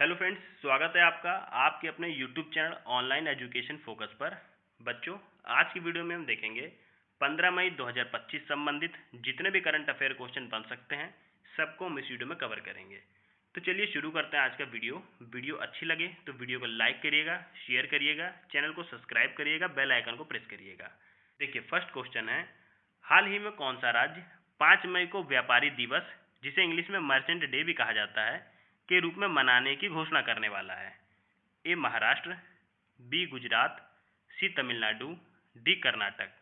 Hello friends, स्वागत है आपका आपके अपने YouTube channel online education focus पर। बच्चों, आज की वीडियो में हम देखेंगे 15 मई 2025 संबंधित जितने भी करंट अफेयर क्वेश्चन बन सकते हैं सबको हम इस वीडियो में कवर करेंगे। तो चलिए शुरू करते हैं आज का वीडियो अच्छी लगे तो वीडियो को लाइक करिएगा, शेयर करिएगा, चैनल को सब्सक्राइब करिएगा, बेल आइकन को प्रेस करिएगा। देखिए, फर्स्ट क्वेश्चन है, हाल ही में कौन सा राज्य 5 मई को व्यापारी दिवस, जिसे इंग्लिश में मर्चेंट डे भी कहा जाता है, के रूप में मनाने की घोषणा करने वाला है? A Maharashtra, B Gujarat, C Tamil Nadu, D Karnataka.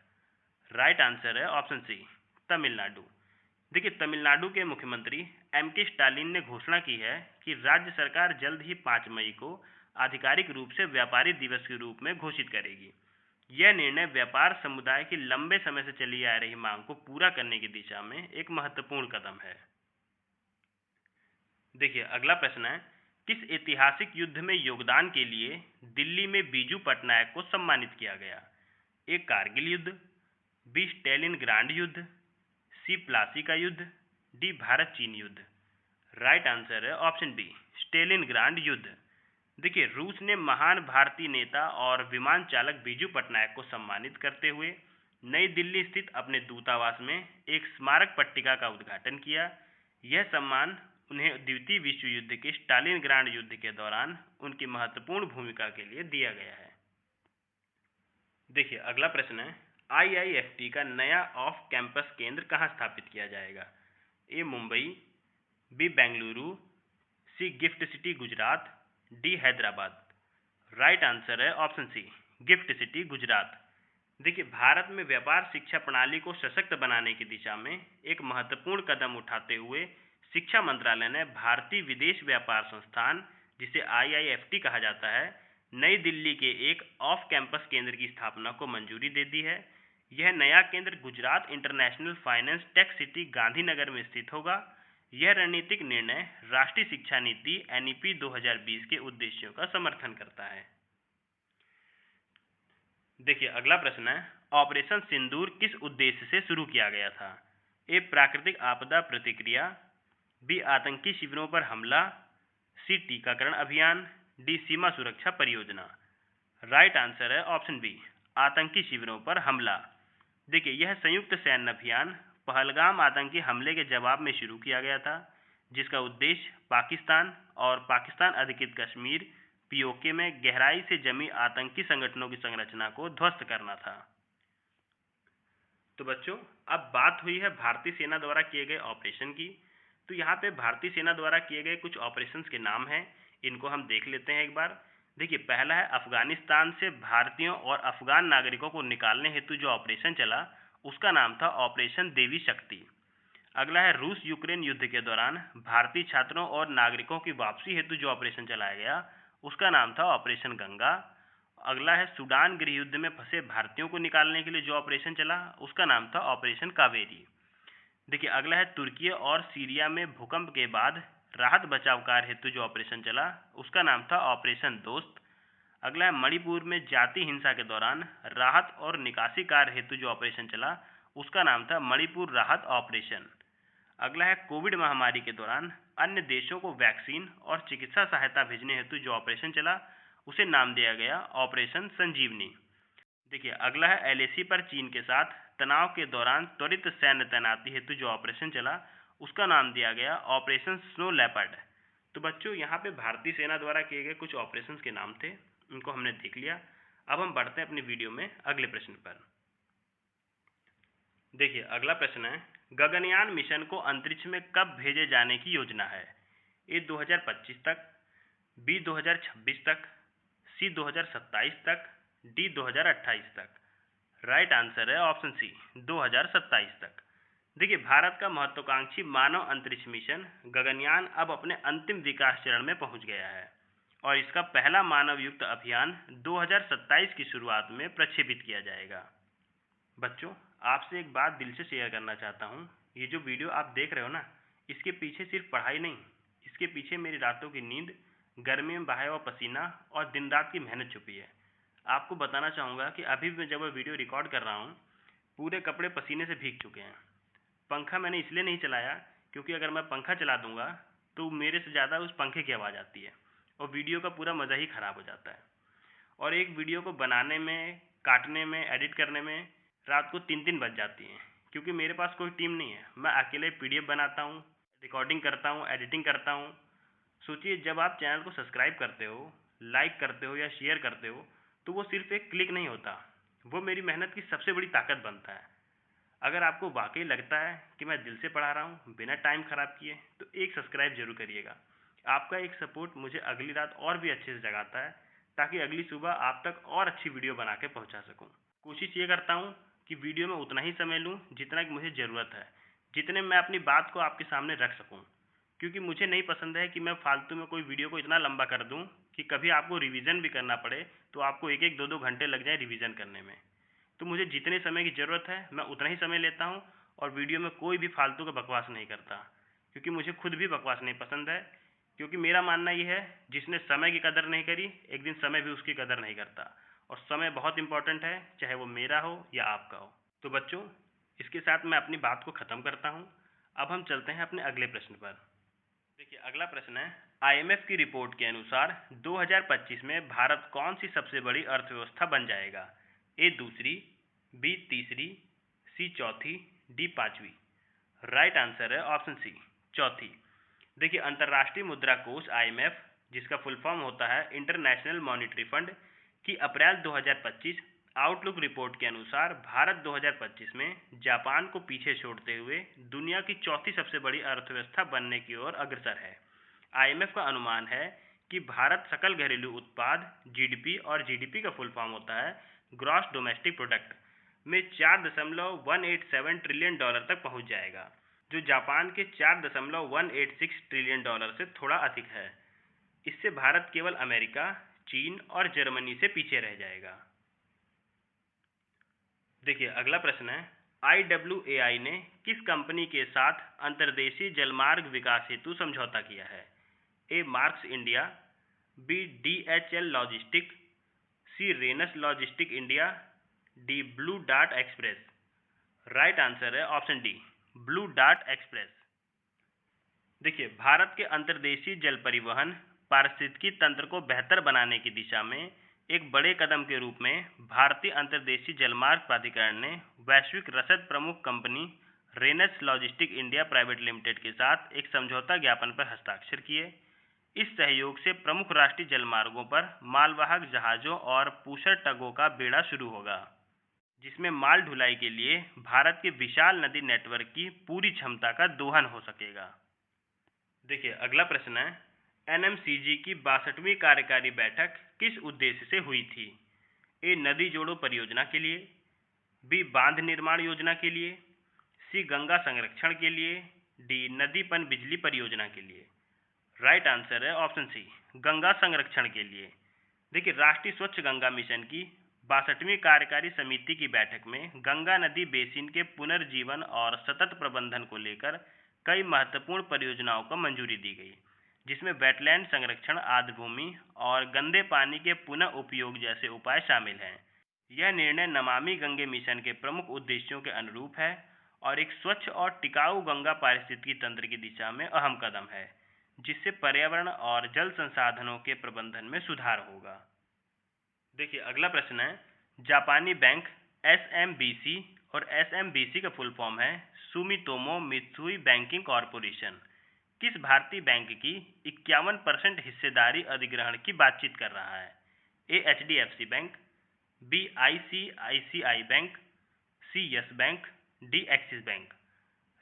Right answer है ऑप्शन सी, तमिलनाडु। देखिए, तमिलनाडु के मुख्यमंत्री एम.के. स्टालिन ने घोषणा की है कि राज्य सरकार जल्द ही 5 मई को आधिकारिक रूप से व्यापारी दिवस के रूप में घोषित करेगी। यह निर्णय व्यापार समुदाय की लंबे समय से चली आ रही मांग को पूरा करने की दिशा में एक महत्वपूर्ण कदम है। देखिए, अगला प्रश्न है, किस ऐतिहासिक युद्ध में योगदान के लिए दिल्ली में बीजू पटनायक को सम्मानित किया गया? ए कारगिल युद्ध, बी स्टेलिनग्राड युद्ध, सी प्लासी का युद्ध, डी भारत चीन युद्ध। राइट आंसर है ऑप्शन बी, स्टेलिनग्राड युद्ध। देखिए, रूस ने महान भारतीय नेता और विमान चालक बीजू पटनायक को सम्मानित करते हुए नई दिल्ली स्थित अपने दूतावास में एक स्मारक पट्टिका का उद्घाटन किया। यह सम्मान उन्हें द्वितीय विश्व युद्ध के स्टालिनग्राड युद्ध के दौरान उनकी महत्वपूर्ण भूमिका के लिए दिया गया है। देखिए, अगला प्रश्न है, IIFT का नया ऑफ कैंपस केंद्र कहाँ स्थापित किया जाएगा? A Mumbai, B Bengaluru, C gift city Gujarat, D Hyderabad. Right answer है option C, gift city Gujarat. देखिए, भारत में व्यापार शिक्षा प्रणाली को सशक्त बनाने की दिशा में एक महत्वपूर्ण कदम उठाते हुए शिक्षा मंत्रालय ने भारतीय विदेश व्यापार संस्थान, जिसे IIFT कहा जाता है, नई दिल्ली के एक ऑफ कैंपस केंद्र की स्थापना को मंजूरी दे दी है। यह नया केंद्र Gujarat international finance tech city Gandhinagar में स्थित होगा। यह रणनीतिक निर्णय राष्ट्रीय शिक्षा नीति NEP 2020 के उद्देश्यों का समर्थन करता है। देखिए, अगला प्रश्न है, ऑपरेशन सिंदूर किस उद्देश्य से शुरू किया गया था? ए प्राकृतिक आपदा प्रतिक्रिया, बी आतंकी शिविरों पर हमला, सी टीकाकरण अभियान, डी सीमा सुरक्षा परियोजना। राइट आंसर है ऑप्शन बी, आतंकी शिविरों पर हमला। देखिए, यह संयुक्त सैन्य अभियान पहलगाम आतंकी हमले के जवाब में शुरू किया गया था, जिसका उद्देश्य पाकिस्तान और पाकिस्तान अधिकृत कश्मीर POK में गहराई से जमी आतंकी संगठनों की संरचना को ध्वस्त करना था। तो बच्चों, अब बात हुई है भारतीय सेना द्वारा किए गए ऑपरेशन की। तो यहाँ पे भारतीय सेना द्वारा किए गए कुछ ऑपरेशंस के नाम हैं, इनको हम देख लेते हैं एक बार। देखिए, पहला है, अफगानिस्तान से भारतीयों और अफगान नागरिकों को निकालने हेतु जो ऑपरेशन चला उसका नाम था ऑपरेशन देवी शक्ति। अगला है, रूस यूक्रेन युद्ध के दौरान भारतीय छात्रों और नागरिकों की वापसी हेतु जो ऑपरेशन चलाया गया उसका नाम था ऑपरेशन गंगा। अगला है, सूडान गृह युद्ध में फंसे भारतीयों को निकालने के लिए जो ऑपरेशन चला उसका नाम था ऑपरेशन कावेरी। देखिए, अगला है, तुर्की और सीरिया में भूकंप के बाद राहत बचाव कार्य हेतु जो ऑपरेशन चला उसका नाम था ऑपरेशन दोस्त। अगला है, मणिपुर में जाति हिंसा के दौरान राहत और निकासी कार्य हेतु जो ऑपरेशन चला उसका नाम था मणिपुर राहत ऑपरेशन। अगला है, कोविड महामारी के दौरान अन्य देशों को वैक्सीन और चिकित्सा सहायता भेजने हेतु जो ऑपरेशन चला उसे नाम दिया गया ऑपरेशन संजीवनी। देखिए, अगला है, LAC पर चीन के साथ तनाव के दौरान त्वरित सैन्य तैनाती हेतु जो ऑपरेशन चला उसका नाम दिया गया ऑपरेशन स्नो लेपर्ड। तो बच्चों, यहाँ पे भारतीय सेना द्वारा किए गए कुछ ऑपरेशंस के नाम थे, उनको हमने देख लिया। अब हम बढ़ते हैं अपनी वीडियो में अगले प्रश्न पर। देखिए, अगला प्रश्न है, गगनयान मिशन को अंतरिक्ष में कब भेजे जाने की योजना है? ए 2025 तक, बी 2026 तक, सी 2027 तक, डी 2028 तक। राइट आंसर है ऑप्शन सी, 2027 तक। देखिए, भारत का महत्वाकांक्षी मानव अंतरिक्ष मिशन गगनयान अब अपने अंतिम विकास चरण में पहुंच गया है और इसका पहला मानव युक्त अभियान 2027 की शुरुआत में प्रक्षेपित किया जाएगा। बच्चों, आपसे एक बात दिल से शेयर करना चाहता हूँ, ये जो वीडियो आप देख रहे हो ना, इसके पीछे सिर्फ पढ़ाई नहीं, इसके पीछे मेरी रातों की नींद, गर्मी में बहाया हुआ पसीना और दिन रात की मेहनत छुपी है। आपको बताना चाहूँगा कि अभी भी जब मैं वीडियो रिकॉर्ड कर रहा हूँ पूरे कपड़े पसीने से भीग चुके हैं। पंखा मैंने इसलिए नहीं चलाया क्योंकि अगर मैं पंखा चला दूँगा तो मेरे से ज़्यादा उस पंखे की आवाज़ आती है, और वीडियो का पूरा मज़ा ही ख़राब हो जाता है। और एक वीडियो को बनाने में, काटने में, एडिट करने में रात को 3-3 बज जाती हैं, क्योंकि मेरे पास कोई टीम नहीं है। मैं अकेले PDF बनाता हूँ, रिकॉर्डिंग करता हूँ, एडिटिंग करता हूँ। सोचिए, जब आप चैनल को सब्सक्राइब करते हो, लाइक करते हो या शेयर करते हो, तो वो सिर्फ एक क्लिक नहीं होता, वो मेरी मेहनत की सबसे बड़ी ताकत बनता है। अगर आपको वाकई लगता है कि मैं दिल से पढ़ा रहा हूँ बिना टाइम ख़राब किए, तो एक सब्सक्राइब जरूर करिएगा। आपका एक सपोर्ट मुझे अगली रात और भी अच्छे से जगाता है, ताकि अगली सुबह आप तक और अच्छी वीडियो बना के पहुँचा सकूँ। कोशिश ये करता हूँ कि वीडियो में उतना ही समय लूँ जितना कि मुझे ज़रूरत है, जितने मैं अपनी बात को आपके सामने रख सकूँ। क्योंकि मुझे नहीं पसंद है कि मैं फालतू में कोई वीडियो को इतना लंबा कर दूँ कि कभी आपको रिवीजन भी करना पड़े, तो आपको 1-1, 2-2 घंटे लग जाए रिवीजन करने में। तो मुझे जितने समय की ज़रूरत है मैं उतना ही समय लेता हूँ, और वीडियो में कोई भी फालतू का बकवास नहीं करता, क्योंकि मुझे खुद भी बकवास नहीं पसंद है। क्योंकि मेरा मानना ये है, जिसने समय की कदर नहीं करी, एक दिन समय भी उसकी कदर नहीं करता। और समय बहुत इंपॉर्टेंट है, चाहे वो मेरा हो या आपका हो। तो बच्चों, इसके साथ मैं अपनी बात को ख़त्म करता हूँ। अब हम चलते हैं अपने अगले प्रश्न पर। देखिए, अगला प्रश्न है, IMF की रिपोर्ट के अनुसार 2025 में भारत कौन सी सबसे बड़ी अर्थव्यवस्था बन जाएगा? ए दूसरी, बी तीसरी, सी चौथी, डी पांचवी। राइट आंसर है ऑप्शन सी, चौथी। देखिए, अंतर्राष्ट्रीय मुद्रा कोष IMF, जिसका फुल फॉर्म होता है इंटरनेशनल मॉनिटरी फंड, की अप्रैल 2025 आउटलुक रिपोर्ट के अनुसार भारत 2025 में जापान को पीछे छोड़ते हुए दुनिया की चौथी सबसे बड़ी अर्थव्यवस्था बनने की ओर अग्रसर है। IMF का अनुमान है कि भारत सकल घरेलू उत्पाद GDP, और GDP का फुल फॉर्म होता है ग्रॉस डोमेस्टिक प्रोडक्ट, में $4.187 ट्रिलियन तक पहुंच जाएगा, जो जापान के $4.186 ट्रिलियन से थोड़ा अधिक है। इससे भारत केवल अमेरिका, चीन और जर्मनी से पीछे रह जाएगा। देखिए, अगला प्रश्न है, IWAI ने किस कंपनी के साथ अंतर्देशीय जलमार्ग विकास हेतु समझौता किया है? A Maersk India, B DHL logistic, C Rhenus logistic India, D Blue Dart Express. Right answer है option D, Blue Dart Express. देखिए, भारत के अंतर्देशीय जल परिवहन पारिस्थितिकी तंत्र को बेहतर बनाने की दिशा में एक बड़े कदम के रूप में भारतीय अंतर्देशीय जलमार्ग प्राधिकरण ने वैश्विक रसद प्रमुख company rhesus logistic India private limited के साथ एक समझौता ज्ञापन पर हस्ताक्षर किए। इस सहयोग से प्रमुख राष्ट्रीय जलमार्गों पर मालवाहक जहाज़ों और पूषर टगों का बेड़ा शुरू होगा, जिसमें माल ढुलाई के लिए भारत के विशाल नदी नेटवर्क की पूरी क्षमता का दोहन हो सकेगा। देखिए, अगला प्रश्न है, NMCG की 62वीं कार्यकारी बैठक किस उद्देश्य से हुई थी? ए नदी जोड़ो परियोजना के लिए, बी बांध निर्माण योजना के लिए, सी गंगा संरक्षण के लिए, डी नदी पन बिजली परियोजना के लिए। राइट आंसर है ऑप्शन सी, गंगा संरक्षण के लिए। देखिए, राष्ट्रीय स्वच्छ गंगा मिशन की 62वीं कार्यकारी समिति की बैठक में गंगा नदी बेसिन के पुनर्जीवन और सतत प्रबंधन को लेकर कई महत्वपूर्ण परियोजनाओं को मंजूरी दी गई, जिसमें वेटलैंड संरक्षण, आर्द्र भूमि और गंदे पानी के पुनः उपयोग जैसे उपाय शामिल हैं। यह निर्णय नमामि गंगे मिशन के प्रमुख उद्देश्यों के अनुरूप है और एक स्वच्छ और टिकाऊ गंगा पारिस्थितिकी तंत्र की दिशा में अहम कदम है, जिससे पर्यावरण और जल संसाधनों के प्रबंधन में सुधार होगा। देखिए, अगला प्रश्न है, जापानी बैंक SMBC, और SMBC का फुल फॉर्म है सुमितोमो मित्सुई बैंकिंग कॉरपोरेशन, किस भारतीय बैंक की 51% हिस्सेदारी अधिग्रहण की बातचीत कर रहा है? A HDFC bank, B ICICI bank, C Yes Bank, D Axis Bank.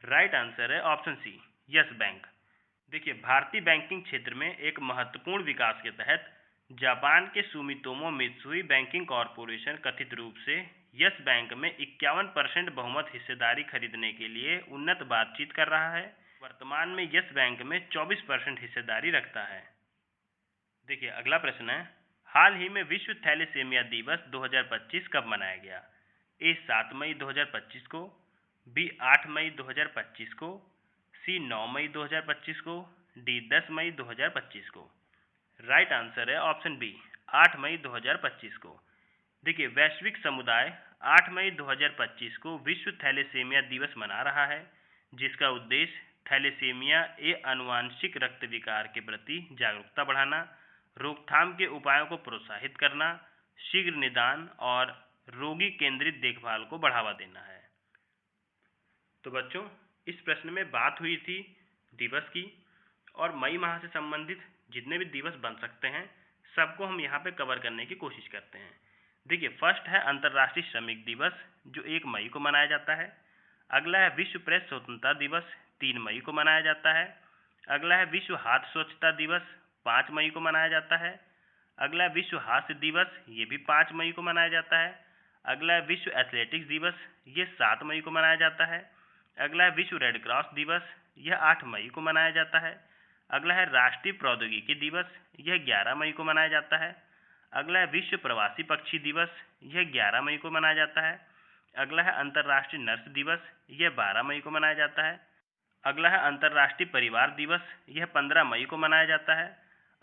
Right answer है ऑप्शन सी, यस बैंक। देखिए, भारतीय बैंकिंग क्षेत्र में एक महत्वपूर्ण विकास के तहत जापान के सुमितोमो मित्सुई बैंकिंग कॉरपोरेशन कथित रूप से यस बैंक में 51% बहुमत हिस्सेदारी खरीदने के लिए उन्नत बातचीत कर रहा है। वर्तमान में यस बैंक में 24% हिस्सेदारी रखता है। देखिए, अगला प्रश्न है, हाल ही में विश्व थैलेसीमिया दिवस 2025 कब मनाया गया? ए 7 मई 2025 को, बी 8 मई 2025 को, सी 9 मई 2025 को, डी 10 मई 2025 को। राइट आंसर है ऑप्शन बी, 8 मई 2025 को। देखिए, वैश्विक समुदाय 8 मई 2025 को विश्व थैलेसीमिया दिवस मना रहा है, जिसका उद्देश्य थैलेसीमिया, ए आनुवांशिक रक्त विकार के प्रति जागरूकता बढ़ाना, रोकथाम के उपायों को प्रोत्साहित करना, शीघ्र निदान और रोगी केंद्रित देखभाल को बढ़ावा देना है। तो बच्चों, इस प्रश्न में बात हुई थी दिवस की, और मई माह से संबंधित जितने भी दिवस बन सकते हैं सबको हम यहाँ पे कवर करने की कोशिश करते हैं। देखिए, फर्स्ट है अंतर्राष्ट्रीय श्रमिक दिवस जो 1 मई को मनाया जाता है। अगला है विश्व प्रेस स्वतंत्रता दिवस 3 मई को मनाया जाता है। अगला है विश्व हाथ स्वच्छता दिवस 5 मई को मनाया जाता है। अगला है विश्व हास्य दिवस, ये भी 5 मई को मनाया जाता है। अगला है विश्व एथलेटिक्स दिवस, ये 7 मई को मनाया जाता है। अगला है विश्व रेड क्रॉस दिवस, यह 8 मई को मनाया जाता है। अगला है राष्ट्रीय प्रौद्योगिकी दिवस, यह 11 मई को मनाया जाता है। अगला है विश्व प्रवासी पक्षी दिवस, यह 11 मई को मनाया जाता है। अगला है अंतर्राष्ट्रीय नर्स दिवस, यह 12 मई को मनाया जाता है। अगला है अंतर्राष्ट्रीय परिवार दिवस, यह 15 मई को मनाया जाता है।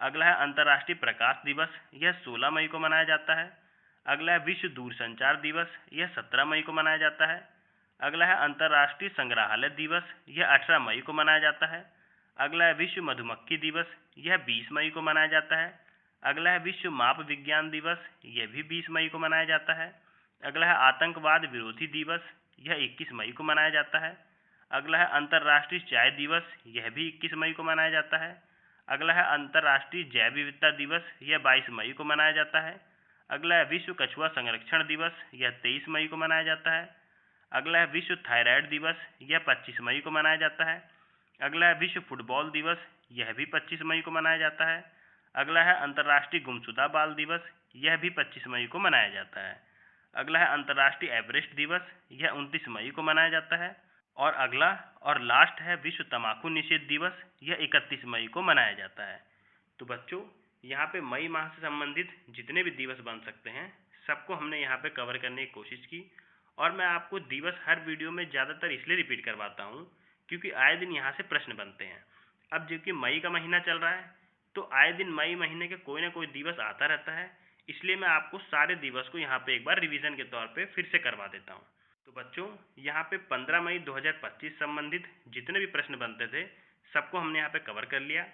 अगला है अंतर्राष्ट्रीय प्रकाश दिवस, यह 16 मई को मनाया जाता है। अगला है विश्व दूरसंचार दिवस, यह 17 मई को मनाया जाता है। अगला है अंतर्राष्ट्रीय संग्रहालय दिवस, यह 18 मई को मनाया जाता है। अगला है विश्व मधुमक्खी दिवस, यह 20 मई को मनाया जाता है। अगला है विश्व माप विज्ञान दिवस, यह भी 20 मई को मनाया जाता है। अगला है आतंकवाद विरोधी दिवस, यह 21 मई को मनाया जाता है। अगला है अंतर्राष्ट्रीय चाय दिवस, यह भी 21 मई को मनाया जाता है। अगला है अंतर्राष्ट्रीय जैव विविधता दिवस, यह 22 मई को मनाया जाता है। अगला है विश्व कछुआ संरक्षण दिवस, यह 23 मई को मनाया जाता है। अगला है विश्व थायराइड दिवस, यह 25 मई को मनाया जाता है। अगला है विश्व फुटबॉल दिवस, यह भी 25 मई को मनाया जाता है। अगला है अंतर्राष्ट्रीय गुमशुदा बाल दिवस, यह भी 25 मई को मनाया जाता है। अगला है अंतर्राष्ट्रीय एवरेस्ट दिवस, यह 29 मई को मनाया जाता है। और अगला और लास्ट है विश्व तंबाकू निषेध दिवस, यह 31 मई को मनाया जाता है। तो बच्चों, यहाँ पे मई माह से संबंधित जितने भी दिवस बन सकते हैं सबको हमने यहाँ पे कवर करने की कोशिश की। और मैं आपको दिवस हर वीडियो में ज़्यादातर इसलिए रिपीट करवाता हूँ क्योंकि आए दिन यहाँ से प्रश्न बनते हैं। अब जबकि मई का महीना चल रहा है तो आए दिन मई महीने के कोई ना कोई दिवस आता रहता है, इसलिए मैं आपको सारे दिवस को यहाँ पे एक बार रिवीजन के तौर पे फिर से करवा देता हूँ। तो बच्चों, यहाँ पे 15 मई 2025 संबंधित जितने भी प्रश्न बनते थे सबको हमने यहाँ पे कवर कर लिया,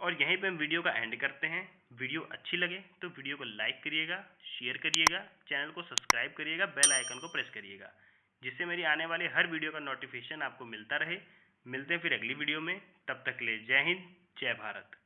और यहीं पे हम वीडियो का एंड करते हैं। वीडियो अच्छी लगे तो वीडियो को लाइक करिएगा, शेयर करिएगा, चैनल को सब्सक्राइब करिएगा, बेल आइकन को प्रेस करिएगा, जिससे मेरी आने वाली हर वीडियो का नोटिफिकेशन आपको मिलता रहे। मिलते हैं फिर अगली वीडियो में, तब तक के लिए जय हिंद, जय भारत।